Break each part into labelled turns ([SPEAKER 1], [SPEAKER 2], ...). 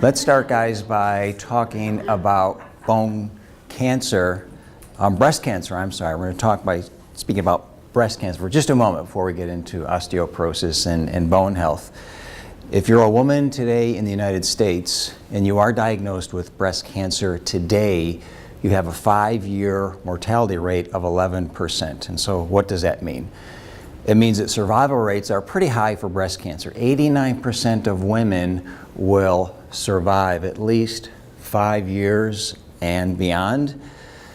[SPEAKER 1] Let's start, guys, by talking about bone cancer, breast cancer, I'm sorry. We're going to talk by speaking about breast cancer for just a moment before we get into osteoporosis and bone health. If you're a woman today in the United States and you are diagnosed with breast cancer today, you have a 5-year mortality rate of 11%. And so what does that mean? It means that survival rates are pretty high for breast cancer. 89% of women will survive at least 5 years and beyond.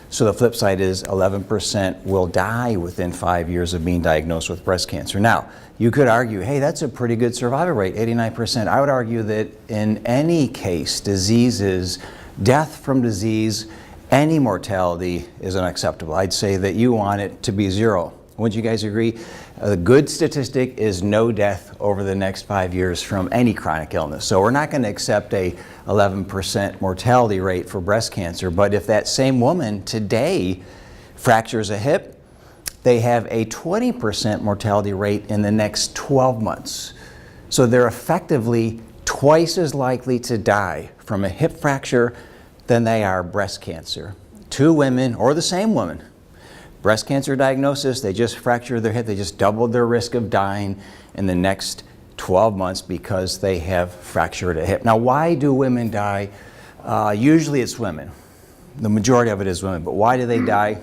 [SPEAKER 1] So the flip side is 11% will die within 5 years of being diagnosed with breast cancer. Now, you could argue, hey, that's a pretty good survival rate, 89%. I would argue that in any case, diseases, death from disease, any mortality is unacceptable. I'd say that you want it to be zero. Wouldn't you guys agree? A good statistic is no death over the next 5 years from any chronic illness. So we're not going to accept a 11% mortality rate for breast cancer, but if that same woman today fractures a hip, they have a 20% mortality rate in the next 12 months. So they're effectively twice as likely to die from a hip fracture than they are breast cancer. Two women, or the same woman, breast cancer diagnosis, they just fractured their hip, they just doubled their risk of dying in the next 12 months because they have fractured a hip. Now, why do women die? Usually it's women. The majority of it is women, but why do they die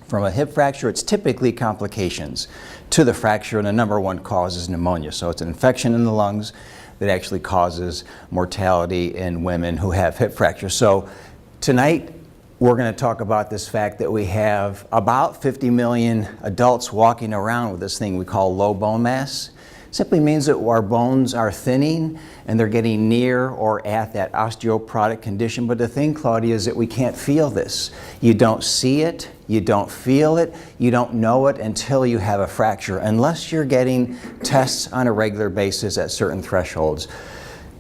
[SPEAKER 1] from a hip fracture? It's typically complications to the fracture, and the number one cause is pneumonia. So it's an infection in the lungs that actually causes mortality in women who have hip fractures. So tonight, we're going to talk about this fact that we have about 50 million adults walking around with this thing we call low bone mass. Simply means that our bones are thinning and they're getting near or at that osteoporotic condition. But the thing, Claudia, is that we can't feel this. You don't see it, you don't feel it, you don't know it until you have a fracture, unless you're getting tests on a regular basis at certain thresholds.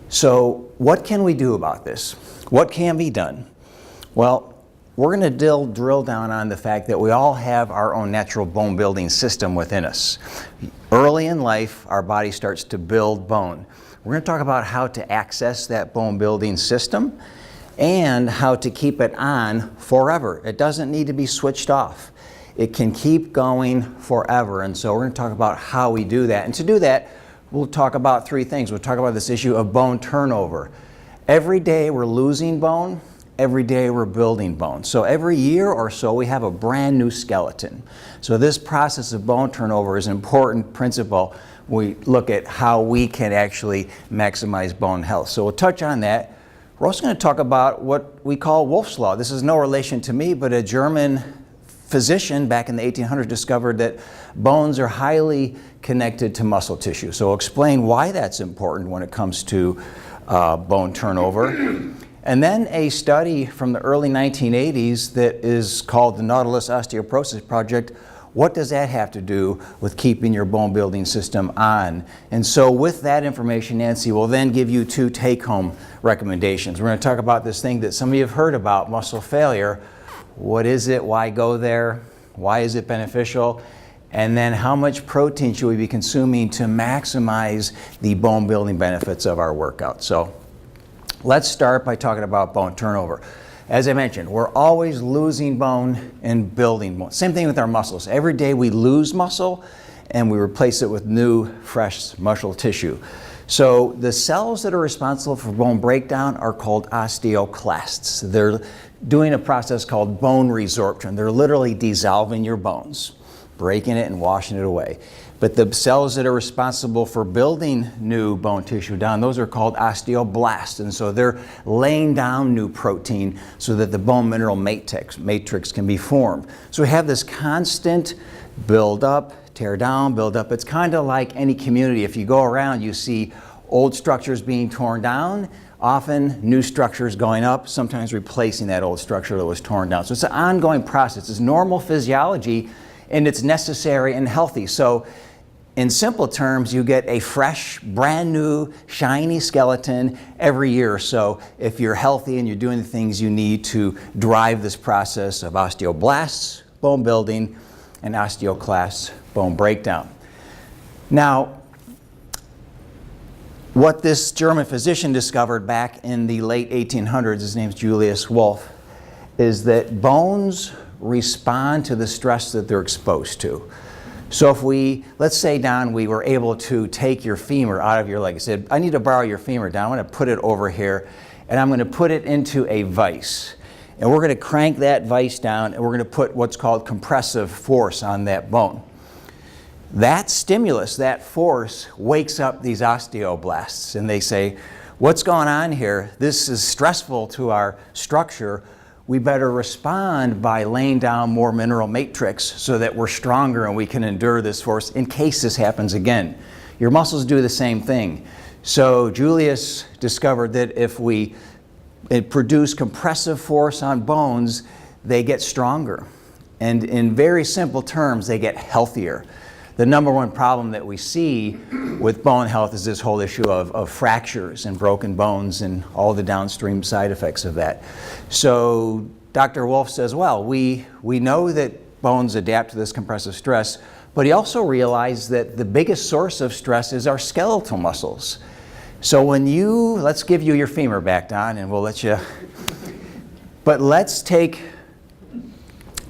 [SPEAKER 1] So what can we do about this? What can be done? Well, we're going to drill down on the fact that we all have our own natural bone building system within us. Early in life, our body starts to build bone. We're going to talk about how to access that bone building system and how to keep it on forever. It doesn't need to be switched off. It can keep going forever. And so we're going to talk about how we do that. And to do that, we'll talk about three things. We'll talk about this issue of bone turnover. Every day we're losing bone. Every day we're building bone. So every year or so we have a brand new skeleton. So this process of bone turnover is an important principle when we look at how we can actually maximize bone health. So we'll touch on that. We're also going to talk about what we call Wolff's Law. This is no relation to me, but a German physician back in the 1800s discovered that bones are highly connected to muscle tissue. So we'll explain why that's important when it comes to bone turnover. And then a study from the early 1980s that is called the Nautilus Osteoporosis Project. What does that have to do with keeping your bone building system on? And so with that information, Nancy will then give you two take-home recommendations. We're going to talk about this thing that some of you have heard about, muscle failure. What is it? Why go there? Why is it beneficial? And then how much protein should we be consuming to maximize the bone building benefits of our workout? So let's start by talking about bone turnover. As I mentioned, we're always losing bone and building bone. Same thing with our muscles. Every day we lose muscle and we replace it with new, fresh muscle tissue. So the cells that are responsible for bone breakdown are called osteoclasts. They're doing a process called bone resorption. They're literally dissolving your bones, breaking it and washing it away. But the cells that are responsible for building new bone tissue down, those are called osteoblasts. And so they're laying down new protein so that the bone mineral matrix can be formed. So we have this constant build up, tear down, build up. It's kind of like any community. If you go around, you see old structures being torn down, often new structures going up, sometimes replacing that old structure that was torn down. So it's an ongoing process. It's normal physiology, and it's necessary and healthy. So in simple terms, you get a fresh, brand new, shiny skeleton every year or so if you're healthy and you're doing the things you need to drive this process of osteoblasts, bone building, and osteoclasts, bone breakdown. Now, what this German physician discovered back in the late 1800s, his name's Julius Wolff, is that bones respond to the stress that they're exposed to. So if we, let's say, Don, we were able to take your femur out of your leg. I said, I need to borrow your femur, Don. I'm going to put it over here, and I'm going to put it into a vise. And we're going to crank that vise down, and we're going to put what's called compressive force on that bone. That stimulus, that force, wakes up these osteoblasts, and they say, what's going on here? This is stressful to our structure. We better respond by laying down more mineral matrix so that we're stronger and we can endure this force in case this happens again. Your muscles do the same thing. So Julius discovered that if we produce compressive force on bones, they get stronger. And in very simple terms, they get healthier. The number one problem that we see with bone health is this whole issue of fractures and broken bones and all the downstream side effects of that. So Dr. Wolff says, well, we know that bones adapt to this compressive stress, but he also realized that the biggest source of stress is our skeletal muscles. So when let's give you your femur back, Don, and we'll let you, but let's take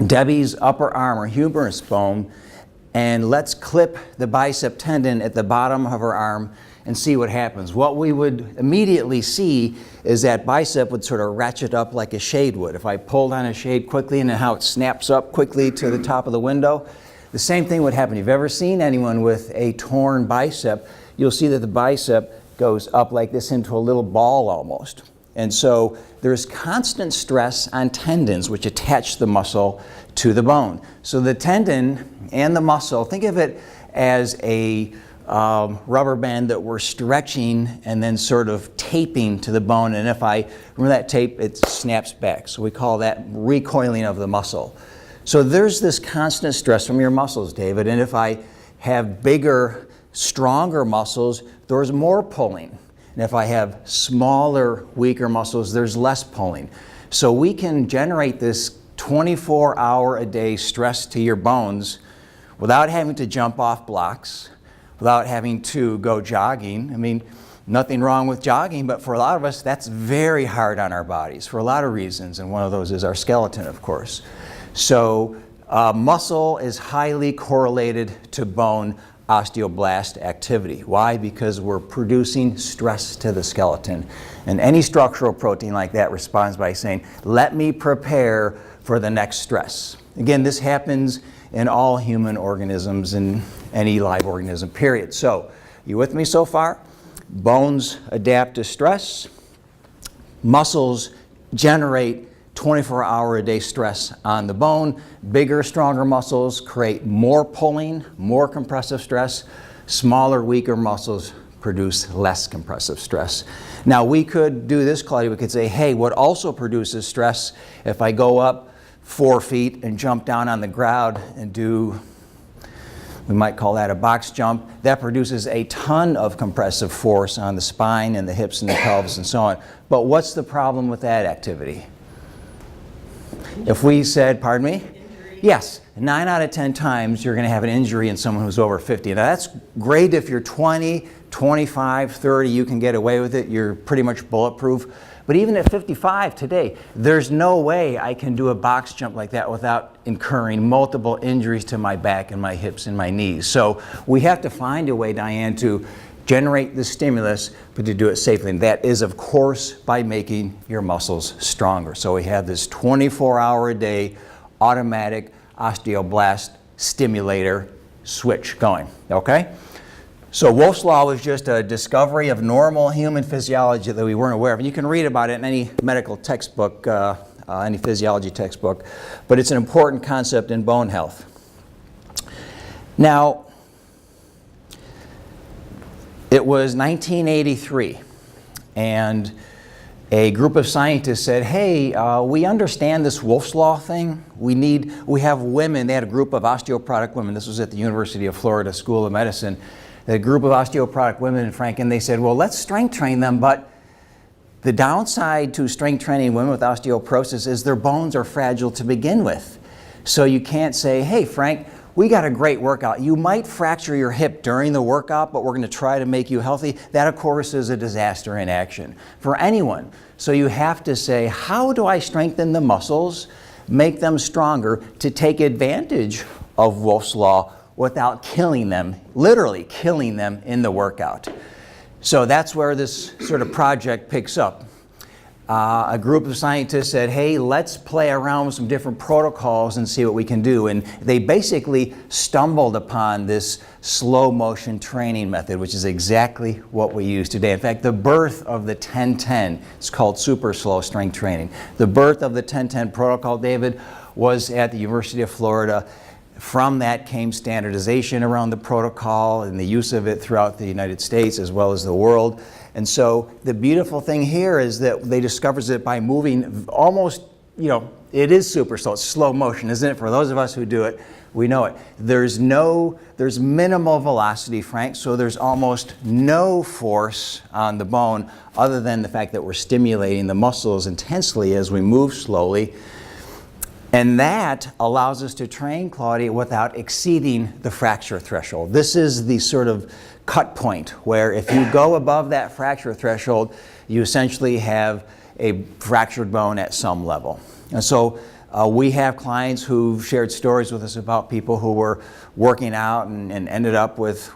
[SPEAKER 1] Debbie's upper arm or humerus bone, and let's clip the bicep tendon at the bottom of her arm and see what happens. What we would immediately see is that bicep would sort of ratchet up like a shade would. If I pulled on a shade quickly and how it snaps up quickly to the top of the window, the same thing would happen. If you've ever seen anyone with a torn bicep, you'll see that the bicep goes up like this into a little ball almost. And so there's constant stress on tendons which attach the muscle to the bone. So the tendon and the muscle, think of it as a rubber band that we're stretching and then sort of taping to the bone. And if I remove that tape, it snaps back. So we call that recoiling of the muscle. So there's this constant stress from your muscles, David. And if I have bigger, stronger muscles, there's more pulling. And if I have smaller, weaker muscles, there's less pulling. So we can generate this 24-hour-a-day stress to your bones without having to jump off blocks, without having to go jogging. I mean, nothing wrong with jogging, but for a lot of us, that's very hard on our bodies for a lot of reasons, and one of those is our skeleton, of course. So muscle is highly correlated to bone osteoblast activity. Why? Because we're producing stress to the skeleton. And any structural protein like that responds by saying, let me prepare for the next stress. Again, this happens in all human organisms and any live organism, period. So, you with me so far? Bones adapt to stress. Muscles generate 24-hour-a-day stress on the bone. Bigger, stronger muscles create more pulling, more compressive stress. Smaller, weaker muscles produce less compressive stress. Now, we could do this, Claudia. We could say, hey, what also produces stress if I go up 4 feet and jump down on the ground and do, we might call that a box jump, that produces a ton of compressive force on the spine and the hips and the pelvis and so on. But what's the problem with that activity? If we said, pardon me? Injury. Yes, 9 out of 10 times you're going to have an injury in someone who's over 50. Now that's great if you're 20, 25, 30, you can get away with it. You're pretty much bulletproof. But even at 55 today, there's no way I can do a box jump like that without incurring multiple injuries to my back and my hips and my knees. So we have to find a way, Diane, to generate the stimulus, but to do it safely. And that is, of course, by making your muscles stronger. So we have this 24-hour-a-day automatic osteoblast stimulator switch going, okay? So Wolff's Law was just a discovery of normal human physiology that we weren't aware of. And you can read about it in any medical textbook, any physiology textbook, but it's an important concept in bone health. Now, it was 1983, and a group of scientists said, hey, we understand this Wolff's Law thing. We have women. They had a group of osteoporotic women. This was at the University of Florida School of Medicine. A group of osteoporotic women in Frank, and they said, well, let's strength train them, but the downside to strength training women with osteoporosis is their bones are fragile to begin with. So you can't say, hey, Frank, we got a great workout. You might fracture your hip during the workout, but we're going to try to make you healthy. That, of course, is a disaster in action for anyone. So you have to say, how do I strengthen the muscles, make them stronger to take advantage of Wolff's Law without killing them, literally killing them in the workout? So that's where this sort of project picks up. A group of scientists said, hey, let's play around with some different protocols and see what we can do. And they basically stumbled upon this slow motion training method, which is exactly what we use today. In fact, the birth of the 10-10, it's called super slow strength training. The birth of the 10-10 protocol, David, was at the University of Florida. From that came standardization around the protocol and the use of it throughout the United States as well as the world. And so the beautiful thing here is that they discovered that by moving almost, it is super slow. It's slow motion, isn't it? For those of us who do it, we know it. There's minimal velocity, Frank, so there's almost no force on the bone other than the fact that we're stimulating the muscles intensely as we move slowly. And that allows us to train, Claudia, without exceeding the fracture threshold. This is the sort of cut point where if you go above that fracture threshold, you essentially have a fractured bone at some level. And so we have clients who've shared stories with us about people who were working out and ended up with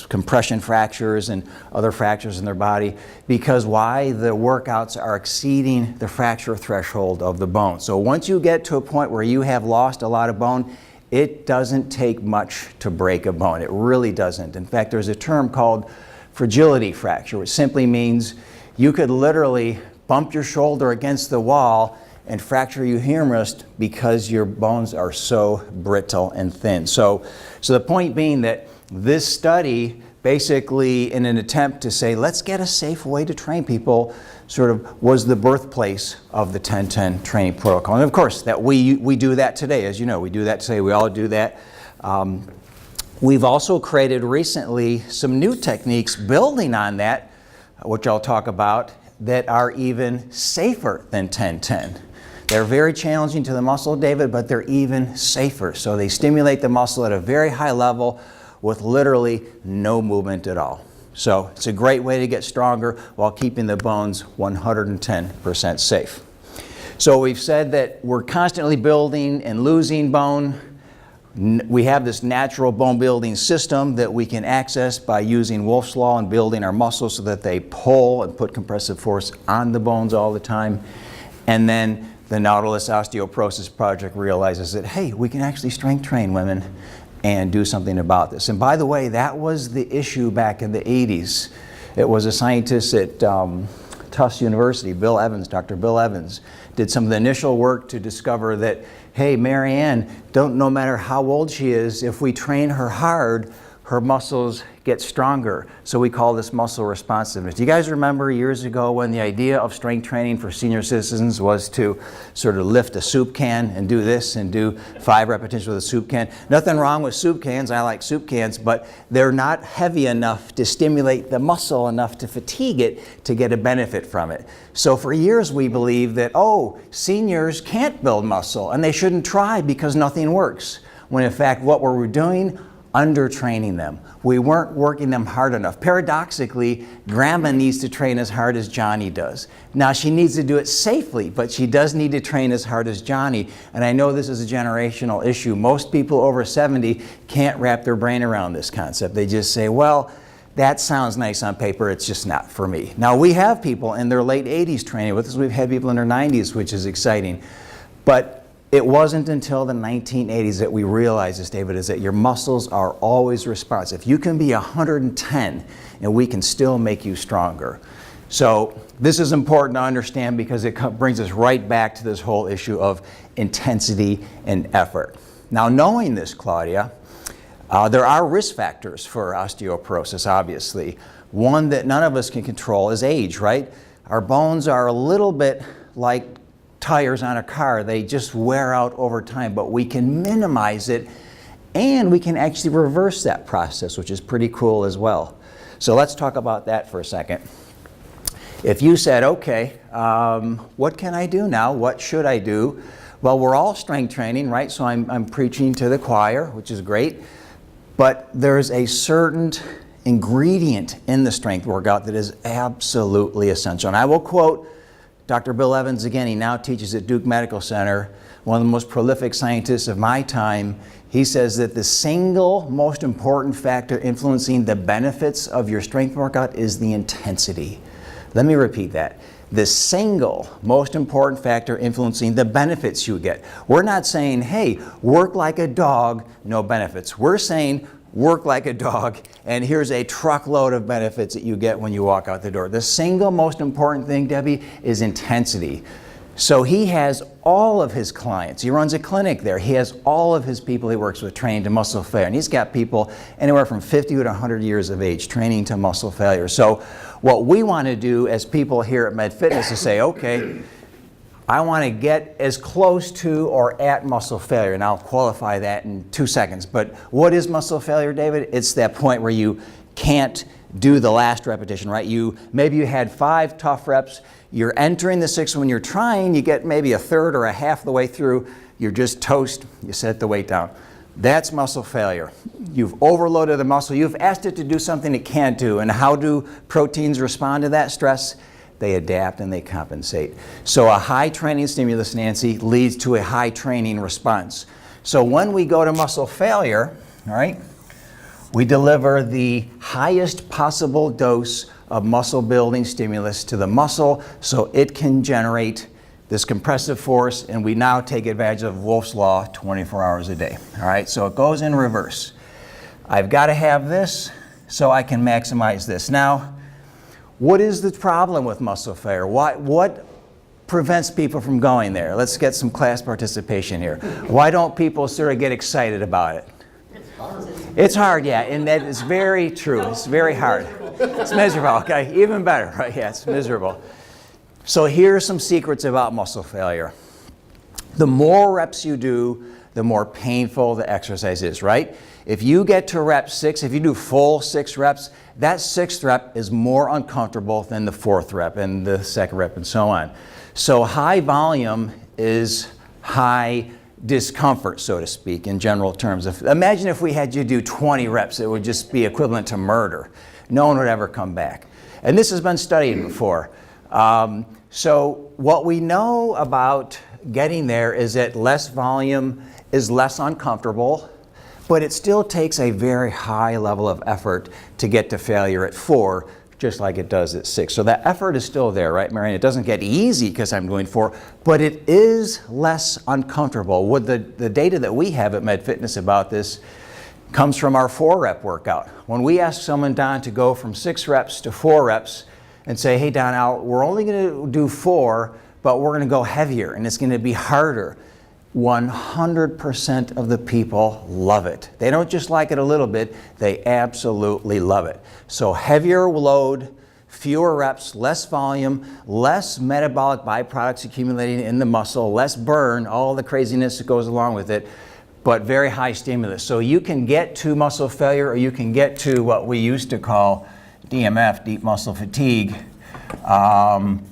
[SPEAKER 1] compression fractures and other fractures in their body because why? The workouts are exceeding the fracture threshold of the bone. So once you get to a point where you have lost a lot of bone, it doesn't take much to break a bone. It really doesn't. In fact, there's a term called fragility fracture, which simply means you could literally bump your shoulder against the wall and fracture your humerus because your bones are so brittle and thin. So the point being that this study basically in an attempt to say, let's get a safe way to train people, sort of was the birthplace of the 10-10 training protocol. And of course, that we do that today. As you know, we do that today. We all do that. We've also created recently some new techniques building on that, which I'll talk about, that are even safer than 10-10. They're very challenging to the muscle, David, but they're even safer. So they stimulate the muscle at a very high level with literally no movement at all. So it's a great way to get stronger while keeping the bones 110% safe. So we've said that we're constantly building and losing bone. We have this natural bone building system that we can access by using Wolff's Law and building our muscles so that they pull and put compressive force on the bones all the time. And then the Nautilus Osteoporosis Project realizes that, hey, we can actually strength train women and do something about this. And by the way, that was the issue back in the 80s. It was a scientist at Tufts University, Dr. Bill Evans, did some of the initial work to discover that, hey, Marianne, no matter how old she is, if we train her hard, her muscles get stronger. So we call this muscle responsiveness. Do you guys remember years ago when the idea of strength training for senior citizens was to sort of lift a soup can and do this and do 5 repetitions with a soup can? Nothing wrong with soup cans. I like soup cans, but they're not heavy enough to stimulate the muscle enough to fatigue it to get a benefit from it. So for years we believed that, seniors can't build muscle and they shouldn't try because nothing works. When in fact what we were doing, undertraining them. We weren't working them hard enough. Paradoxically, Grandma needs to train as hard as Johnny does. Now she needs to do it safely, but she does need to train as hard as Johnny. And I know this is a generational issue. Most people over 70 can't wrap their brain around this concept. They just say, well, that sounds nice on paper, it's just not for me. Now we have people in their late 80s training with us. We've had people in their 90s, which is exciting. But it wasn't until the 1980s that we realized this, David, is that your muscles are always responsive. You can be 110 and we can still make you stronger. So this is important to understand because it brings us right back to this whole issue of intensity and effort. Now knowing this, Claudia, there are risk factors for osteoporosis, obviously. One that none of us can control is age, right? Our bones are a little bit like tires on a car. They just wear out over time, but we can minimize it and we can actually reverse that process, which is pretty cool as well. So let's talk about that for a second. If you said, okay, what can I do now? What should I do? Well, we're all strength training, right? So I'm preaching to the choir, which is great. But there's a certain ingredient in the strength workout that is absolutely essential. And I will quote Dr. Bill Evans again. He now teaches at Duke Medical Center, one of the most prolific scientists of my time. He says that the single most important factor influencing the benefits of your strength workout is the intensity. Let me repeat that. The single most important factor influencing the benefits you get. We're not saying, hey, work like a dog, no benefits. We're saying, work like a dog, and here's a truckload of benefits that you get when you walk out the door. The single most important thing, Debbie, is intensity. So he has all of his clients. He runs a clinic there. He has all of his people he works with trained to muscle failure. And he's got people anywhere from 50 to 100 years of age training to muscle failure. So what we want to do as people here at MedFitness is say, okay, I want to get as close to or at muscle failure. And I'll qualify that in 2 seconds. But what is muscle failure, David? It's that point where you can't do the last repetition, right? Maybe you had 5 tough reps. You're entering the 6th. When you're trying, you get maybe a third or a half the way through. You're just toast. You set the weight down. That's muscle failure. You've overloaded the muscle. You've asked it to do something it can't do. And how do proteins respond to that stress? They adapt and they compensate. So a high training stimulus, Nancy, leads to a high training response. So when we go to muscle failure, all right, we deliver the highest possible dose of muscle building stimulus to the muscle so it can generate this compressive force, and we now take advantage of Wolff's Law 24 hours a day. All right, so it goes in reverse. I've got to have this so I can maximize this. Now, what is the problem with muscle failure? What prevents people from going there? Let's get some class participation here. Why don't people sort of get excited about it? It's hard, yeah, and that is very true. It's very hard. It's miserable, okay? Even better, right? Yeah, it's miserable. So here are some secrets about muscle failure. The more reps you do, the more painful the exercise is, right? If you get to rep 6, if you do full 6 reps, that 6th rep is more uncomfortable than the 4th rep and the 2nd rep and so on. So high volume is high discomfort, so to speak, in general terms. Imagine if we had you do 20 reps, it would just be equivalent to murder. No one would ever come back. And this has been studied before. So what we know about getting there is that less volume is less uncomfortable, but it still takes a very high level of effort to get to failure at 4, just like it does at 6. So that effort is still there, right, Marion? It doesn't get easy because I'm doing 4, but it is less uncomfortable. With the data that we have at MedFitness about this comes from our 4-rep workout. When we ask someone, Don, to go from 6 reps to 4 reps and say, hey, Don, we're only going to do 4, but we're going to go heavier and it's going to be harder. 100% of the people love it. They don't just like it a little bit, they absolutely love it. So heavier load, fewer reps, less volume, less metabolic byproducts accumulating in the muscle, less burn, all the craziness that goes along with it, but very high stimulus. So you can get to muscle failure, or you can get to what we used to call DMF, deep muscle fatigue,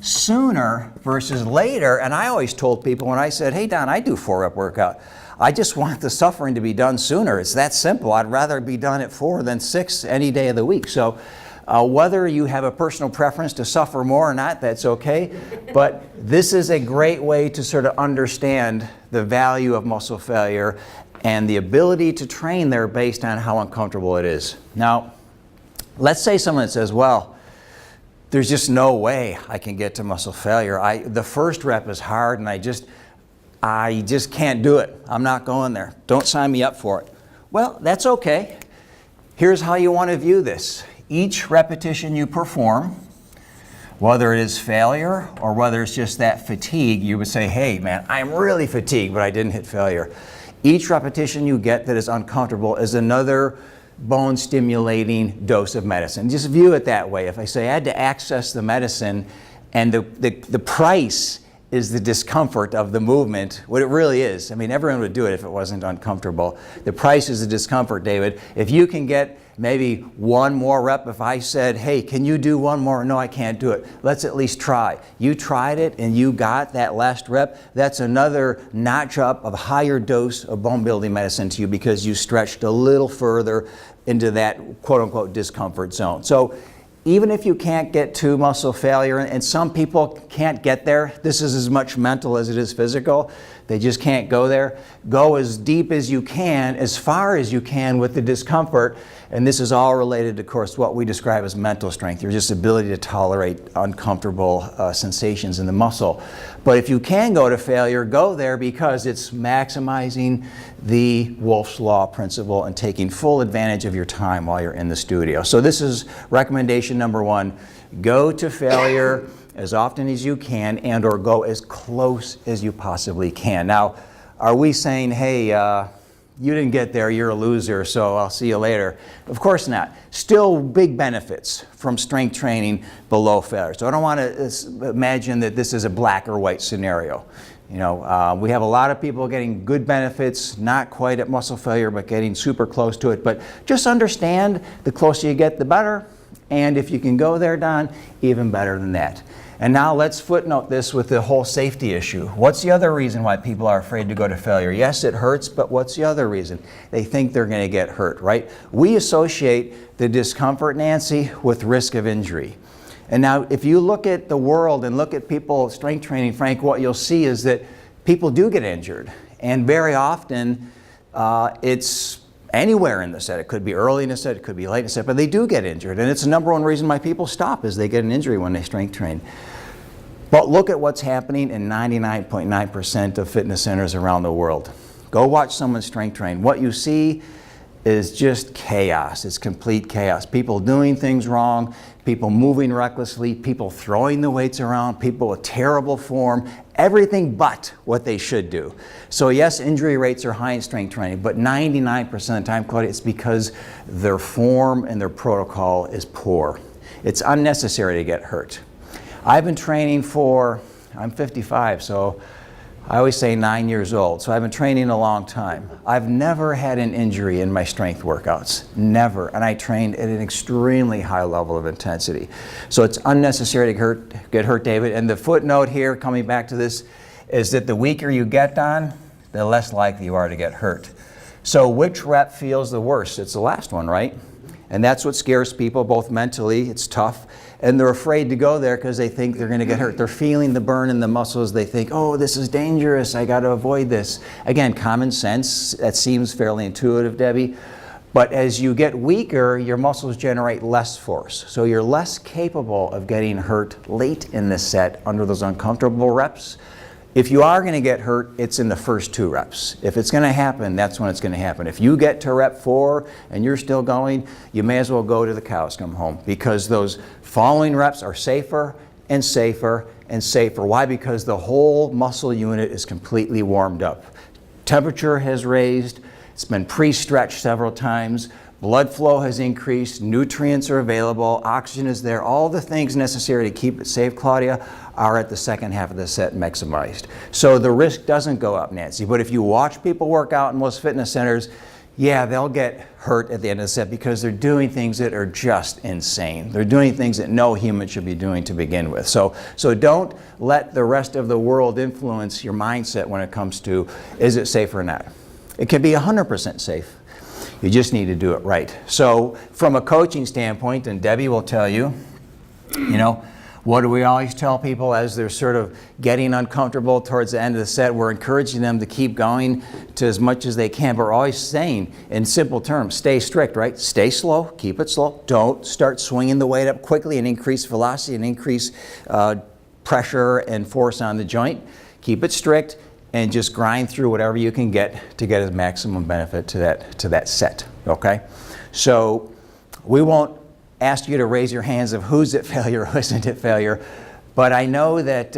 [SPEAKER 1] sooner versus later. And I always told people when I said, hey, Don, I do 4-rep workout. I just want the suffering to be done sooner. It's that simple. I'd rather be done at 4 than 6 any day of the week. So whether you have a personal preference to suffer more or not, that's okay. But this is a great way to sort of understand the value of muscle failure and the ability to train there based on how uncomfortable it is. Now, let's say someone says, well, there's just no way I can get to muscle failure. The first rep is hard and I just can't do it. I'm not going there. Don't sign me up for it. Well, that's okay. Here's how you want to view this. Each repetition you perform, whether it is failure or whether it's just that fatigue, you would say, hey man, I'm really fatigued, but I didn't hit failure. Each repetition you get that is uncomfortable is another bone stimulating dose of medicine. Just view it that way. If I say I had to access the medicine and the price is the discomfort of the movement, what it really is. I mean, everyone would do it if it wasn't uncomfortable. The price is the discomfort, David. If you can get maybe one more rep, if I said, hey, can you do one more? No, I can't do it. Let's at least try. You tried it and you got that last rep. That's another notch up of a higher dose of bone building medicine to you because you stretched a little further into that quote unquote discomfort zone. So even if you can't get to muscle failure, and some people can't get there, this is as much mental as it is physical, they just can't go there. Go as deep as you can, as far as you can with the discomfort, and this is all related, of course, to what we describe as mental strength, your just ability to tolerate uncomfortable sensations in the muscle. But if you can go to failure, go there because it's maximizing the Wolff's Law principle and taking full advantage of your time while you're in the studio. So this is recommendation number one. Go to failure as often as you can and or go as close as you possibly can. Now, are we saying, hey, you didn't get there, you're a loser, so I'll see you later? Of course not. Still big benefits from strength training below failure. So I don't want to imagine that this is a black or white scenario. You know, we have a lot of people getting good benefits, not quite at muscle failure, but getting super close to it. But just understand, the closer you get, the better. And if you can go there, Don, even better than that. And now let's footnote this with the whole safety issue. What's the other reason why people are afraid to go to failure? Yes, it hurts, but what's the other reason? They think they're going to get hurt, right? We associate the discomfort, Nancy, with risk of injury. And now if you look at the world and look at people strength training, Frank, what you'll see is that people do get injured. And very often it's anywhere in the set. It could be early in the set, it could be late in the set, but they do get injured. And it's the number one reason why people stop is they get an injury when they strength train. But look at what's happening in 99.9% of fitness centers around the world. Go watch someone strength train. What you see is just chaos. It's complete chaos. People doing things wrong, people moving recklessly, people throwing the weights around, people with terrible form, everything but what they should do. So yes, injury rates are high in strength training, but 99% of the time, Claudia, it's because their form and their protocol is poor. It's unnecessary to get hurt. I've been training I'm 55, so I always say 9 years old, so I've been training a long time. I've never had an injury in my strength workouts, never, and I trained at an extremely high level of intensity. So it's unnecessary to get hurt, David, and the footnote here, coming back to this, is that the weaker you get, Don, the less likely you are to get hurt. So which rep feels the worst? It's the last one, right? And that's what scares people, both mentally, it's tough, and they're afraid to go there because they think they're going to get hurt. They're feeling the burn in the muscles. They think, oh, this is dangerous. I got to avoid this. Again, common sense. That seems fairly intuitive, Debbie. But as you get weaker, your muscles generate less force. So you're less capable of getting hurt late in the set under those uncomfortable reps. If you are going to get hurt, it's in the first 2 reps. If it's going to happen, that's when it's going to happen. If you get to rep 4 and you're still going, you may as well go to the cows come home, because those following reps are safer and safer and safer. Why? Because the whole muscle unit is completely warmed up. Temperature has raised, it's been pre-stretched several times, blood flow has increased, nutrients are available, oxygen is there, all the things necessary to keep it safe, Claudia, are at the second half of the set maximized. So the risk doesn't go up, Nancy. But if you watch people work out in most fitness centers, yeah, they'll get hurt at the end of the set because they're doing things that are just insane. They're doing things that no human should be doing to begin with. So don't let the rest of the world influence your mindset when it comes to, is it safe or not? It can be 100% safe. You just need to do it right. So from a coaching standpoint, and Debbie will tell you, you know, what do we always tell people as they're sort of getting uncomfortable towards the end of the set? We're encouraging them to keep going to as much as they can, but we're always saying, in simple terms, stay strict, right? Stay slow, keep it slow. Don't start swinging the weight up quickly and increase velocity and increase pressure and force on the joint. Keep it strict and just grind through whatever you can get to get as maximum benefit to that set, okay? So we won't ask you to raise your hands of who's at failure, who isn't at failure, but I know that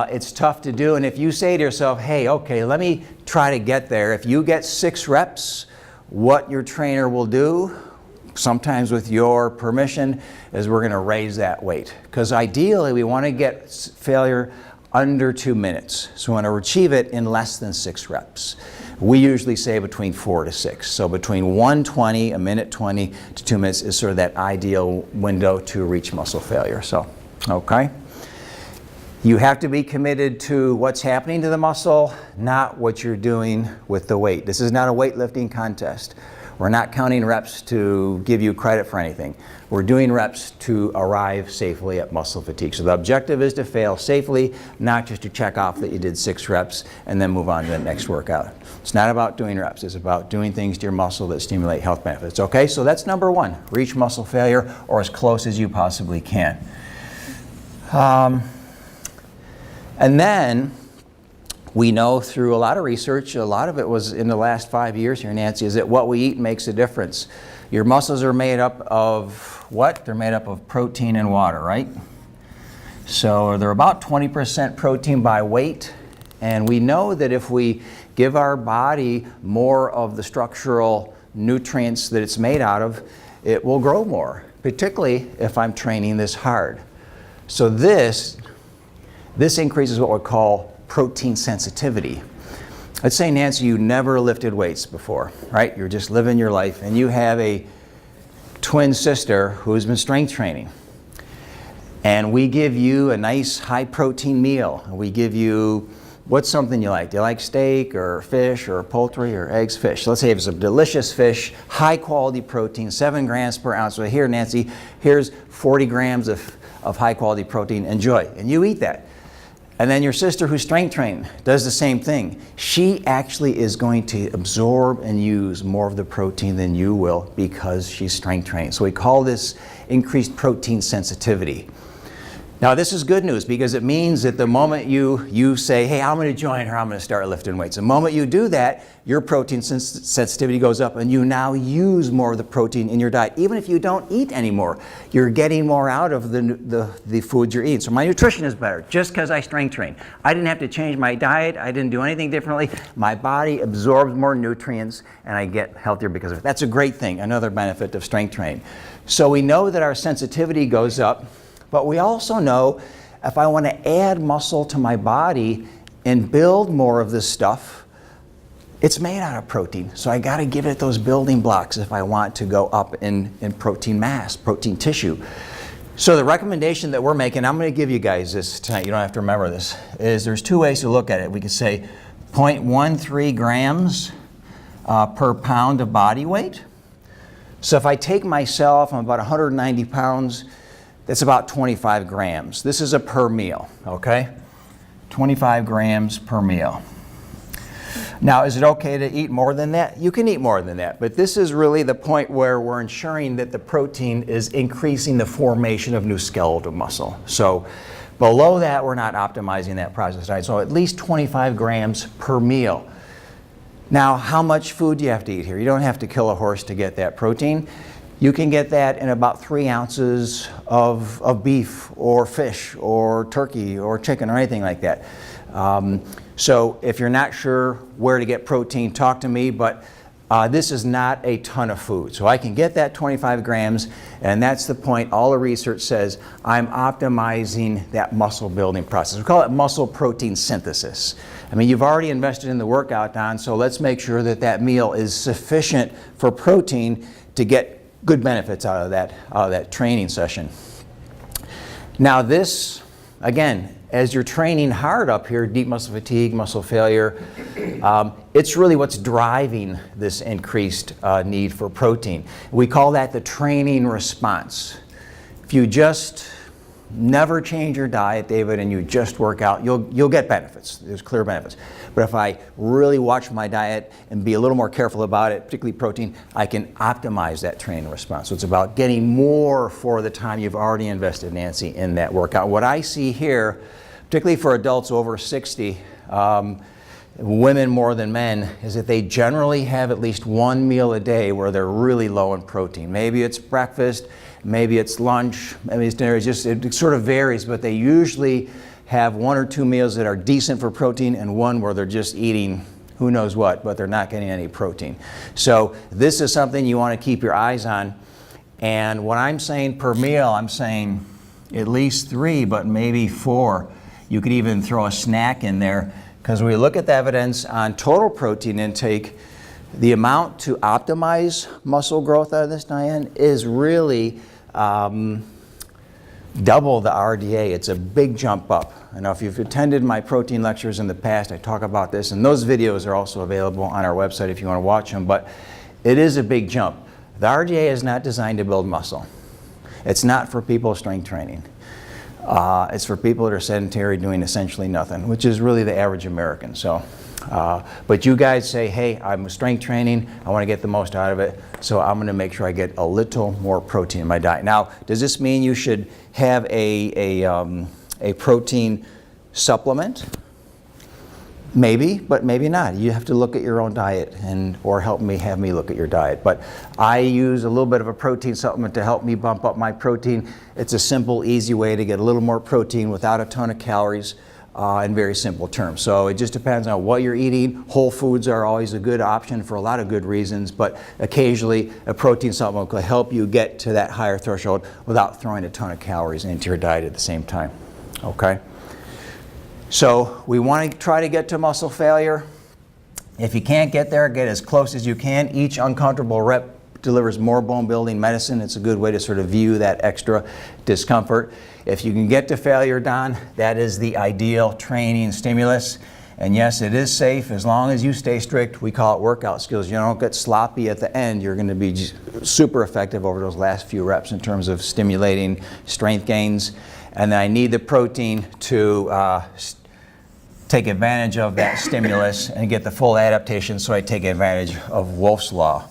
[SPEAKER 1] it's tough to do. And if you say to yourself, hey, okay, let me try to get there. If you get 6 reps, what your trainer will do, sometimes with your permission, is we're going to raise that weight. Because ideally, we want to get failure under 2 minutes. So we want to achieve it in less than 6 reps. We usually say between 4 to 6. So between 1:20, a minute 20 to 2 minutes is sort of that ideal window to reach muscle failure. So, okay. You have to be committed to what's happening to the muscle, not what you're doing with the weight. This is not a weightlifting contest. We're not counting reps to give you credit for anything. We're doing reps to arrive safely at muscle fatigue. So the objective is to fail safely, not just to check off that you did 6 reps and then move on to the next workout. It's not about doing reps. It's about doing things to your muscle that stimulate health benefits. Okay, so that's number 1. Reach muscle failure, or as close as you possibly can. And then we know through a lot of research, a lot of it was in the last 5 years here, Nancy, is that what we eat makes a difference. Your muscles are made up of what? They're made up of protein and water, right? So they're about 20% protein by weight. And we know that if we give our body more of the structural nutrients that it's made out of, it will grow more, particularly if I'm training this hard. So this increases what we call protein sensitivity. Let's say, Nancy, you never lifted weights before, right? You're just living your life, and you have a twin sister who's been strength training. And we give you a nice high protein meal. We give you, what's something you like? Do you like steak or fish or poultry or eggs? Fish. Let's say it's a delicious fish, high quality protein, 7 grams per ounce. So here, Nancy, here's 40 grams of high quality protein. Enjoy. And you eat that. And then your sister who's strength trained does the same thing. She actually is going to absorb and use more of the protein than you will because she's strength trained. So we call this increased protein sensitivity. Now this is good news because it means that the moment you say, hey, I'm going to join her, I'm going to start lifting weights. The moment you do that, your protein sensitivity goes up and you now use more of the protein in your diet. Even if you don't eat anymore, you're getting more out of the foods you're eating. So my nutrition is better just because I strength train. I didn't have to change my diet. I didn't do anything differently. My body absorbs more nutrients and I get healthier because of it. That's a great thing, another benefit of strength training. So we know that our sensitivity goes up. But we also know if I want to add muscle to my body and build more of this stuff, it's made out of protein. So I got to give it those building blocks if I want to go up in protein mass, protein tissue. So the recommendation that we're making, I'm going to give you guys this tonight, you don't have to remember this, is there's 2 ways to look at it. We could say 0.13 grams per pound of body weight. So if I take myself, I'm about 190 pounds, that's about 25 grams. This is a per meal, okay? 25 grams per meal. Now, is it okay to eat more than that? You can eat more than that, but this is really the point where we're ensuring that the protein is increasing the formation of new skeletal muscle. So below that, we're not optimizing that process, right? So at least 25 grams per meal. Now, how much food do you have to eat here? You don't have to kill a horse to get that protein. You can get that in about 3 ounces of beef or fish or turkey or chicken or anything like that. So if you're not sure where to get protein, talk to me, but this is not a ton of food. So I can get that 25 grams, and that's the point. All the research says I'm optimizing that muscle building process. We call it muscle protein synthesis. I mean, you've already invested in the workout, Don, so let's make sure that that meal is sufficient for protein to get good benefits out of that training session. Now this, again, as you're training hard up here, deep muscle fatigue, muscle failure, it's really what's driving this increased need for protein. We call that the training response. If you just never change your diet, David, and you just work out, you'll get benefits. There's clear benefits. But if I really watch my diet and be a little more careful about it, particularly protein, I can optimize that training response. So it's about getting more for the time you've already invested, Nancy, in that workout. What I see here, particularly for adults over 60, women more than men, is that they generally have at least 1 meal a day where they're really low in protein. Maybe it's breakfast, maybe it's lunch, maybe it's dinner. It sort of varies, but they usually have 1 or 2 meals that are decent for protein and one where they're just eating who knows what, but they're not getting any protein. So this is something you want to keep your eyes on. And when I'm saying per meal, I'm saying at least 3, but maybe 4. You could even throw a snack in there, because when we look at the evidence on total protein intake, the amount to optimize muscle growth out of this diet is really double the RDA. It's a big jump up. I know if you've attended my protein lectures in the past, I talk about this, and those videos are also available on our website if you want to watch them, but it is a big jump. The RDA is not designed to build muscle. It's not for people strength training. It's for people that are sedentary doing essentially nothing, which is really the average American. So, but you guys say, hey, I'm strength training, I want to get the most out of it, so I'm going to make sure I get a little more protein in my diet. Now, does this mean you should have a protein supplement? Maybe, but maybe not. You have to look at your own diet or have me look at your diet. But I use a little bit of a protein supplement to help me bump up my protein. It's a simple, easy way to get a little more protein without a ton of calories in very simple terms. So it just depends on what you're eating. Whole foods are always a good option for a lot of good reasons, but occasionally a protein supplement will help you get to that higher threshold without throwing a ton of calories into your diet at the same time. Okay? So we want to try to get to muscle failure. If you can't get there, get as close as you can. Each uncomfortable rep delivers more bone building medicine. It's a good way to sort of view that extra discomfort. If you can get to failure, Don, that is the ideal training stimulus. And yes, it is safe as long as you stay strict. We call it workout skills. You don't get sloppy at the end. You're going to be super effective over those last few reps in terms of stimulating strength gains. And then I need the protein to take advantage of that stimulus and get the full adaptation, so I take advantage of Wolff's Law.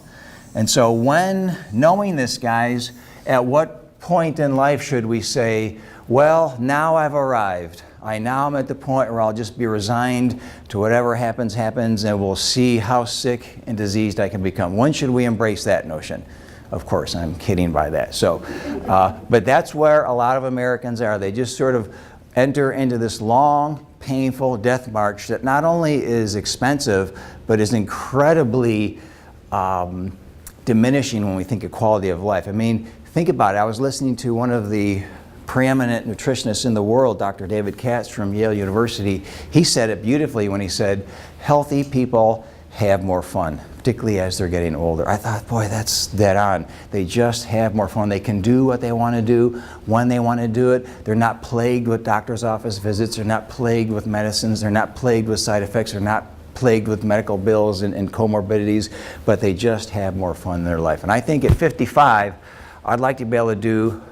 [SPEAKER 1] And so when knowing this, guys, at what point in life should we say, well, now I've arrived. Now I'm at the point where I'll just be resigned to whatever happens, happens, and we'll see how sick and diseased I can become. When should we embrace that notion? Of course, I'm kidding by that. So, but that's where a lot of Americans are. They just sort of enter into this long, painful death march that not only is expensive, but is incredibly diminishing when we think of quality of life. I mean, think about it. I was listening to one of the preeminent nutritionists in the world, Dr. David Katz from Yale University. He said it beautifully when he said, healthy people have more fun, particularly as they're getting older. I thought, boy, that's dead on. They just have more fun. They can do what they want to do when they want to do it. They're not plagued with doctor's office visits. They're not plagued with medicines. They're not plagued with side effects. They're not plagued with medical bills and comorbidities, but they just have more fun in their life. And I think at 55, I'd like to be able to do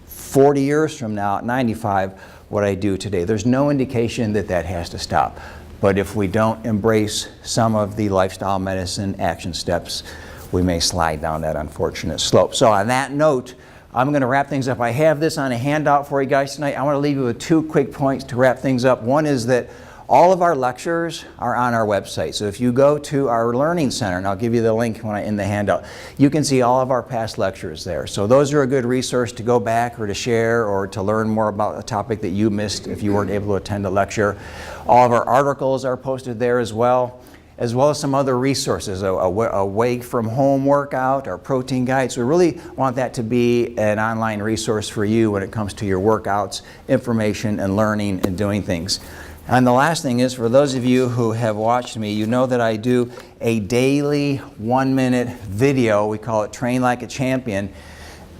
[SPEAKER 1] 40 years from now, at 95, what I do today. There's no indication that that has to stop. But if we don't embrace some of the lifestyle medicine action steps, we may slide down that unfortunate slope. So on that note, I'm going to wrap things up. I have this on a handout for you guys tonight. I want to leave you with 2 quick points to wrap things up. One is that all of our lectures are on our website. So if you go to our Learning Center, and I'll give you the link in the handout, you can see all of our past lectures there. So those are a good resource to go back or to share or to learn more about a topic that you missed if you weren't able to attend a lecture. All of our articles are posted there as well as some other resources, a Wake from Home workout, our protein guide. So we really want that to be an online resource for you when it comes to your workouts, information, and learning and doing things. And the last thing is, for those of you who have watched me, you know that I do a daily 1-minute video. We call it Train Like a Champion.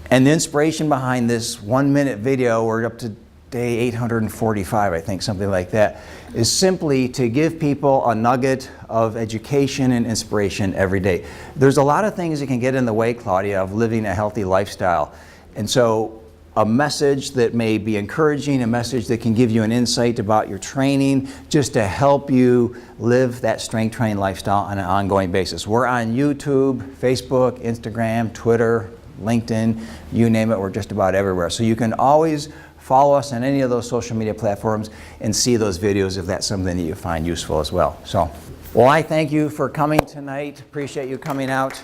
[SPEAKER 1] And the inspiration behind this 1-minute video, we're up to day 845, I think, something like that, is simply to give people a nugget of education and inspiration every day. There's a lot of things that can get in the way, Claudia, of living a healthy lifestyle. And so a message that may be encouraging, a message that can give you an insight about your training, just to help you live that strength training lifestyle on an ongoing basis. We're on YouTube, Facebook, Instagram, Twitter, LinkedIn, you name it, we're just about everywhere. So you can always follow us on any of those social media platforms and see those videos if that's something that you find useful as well. So, well, I thank you for coming tonight. Appreciate you coming out.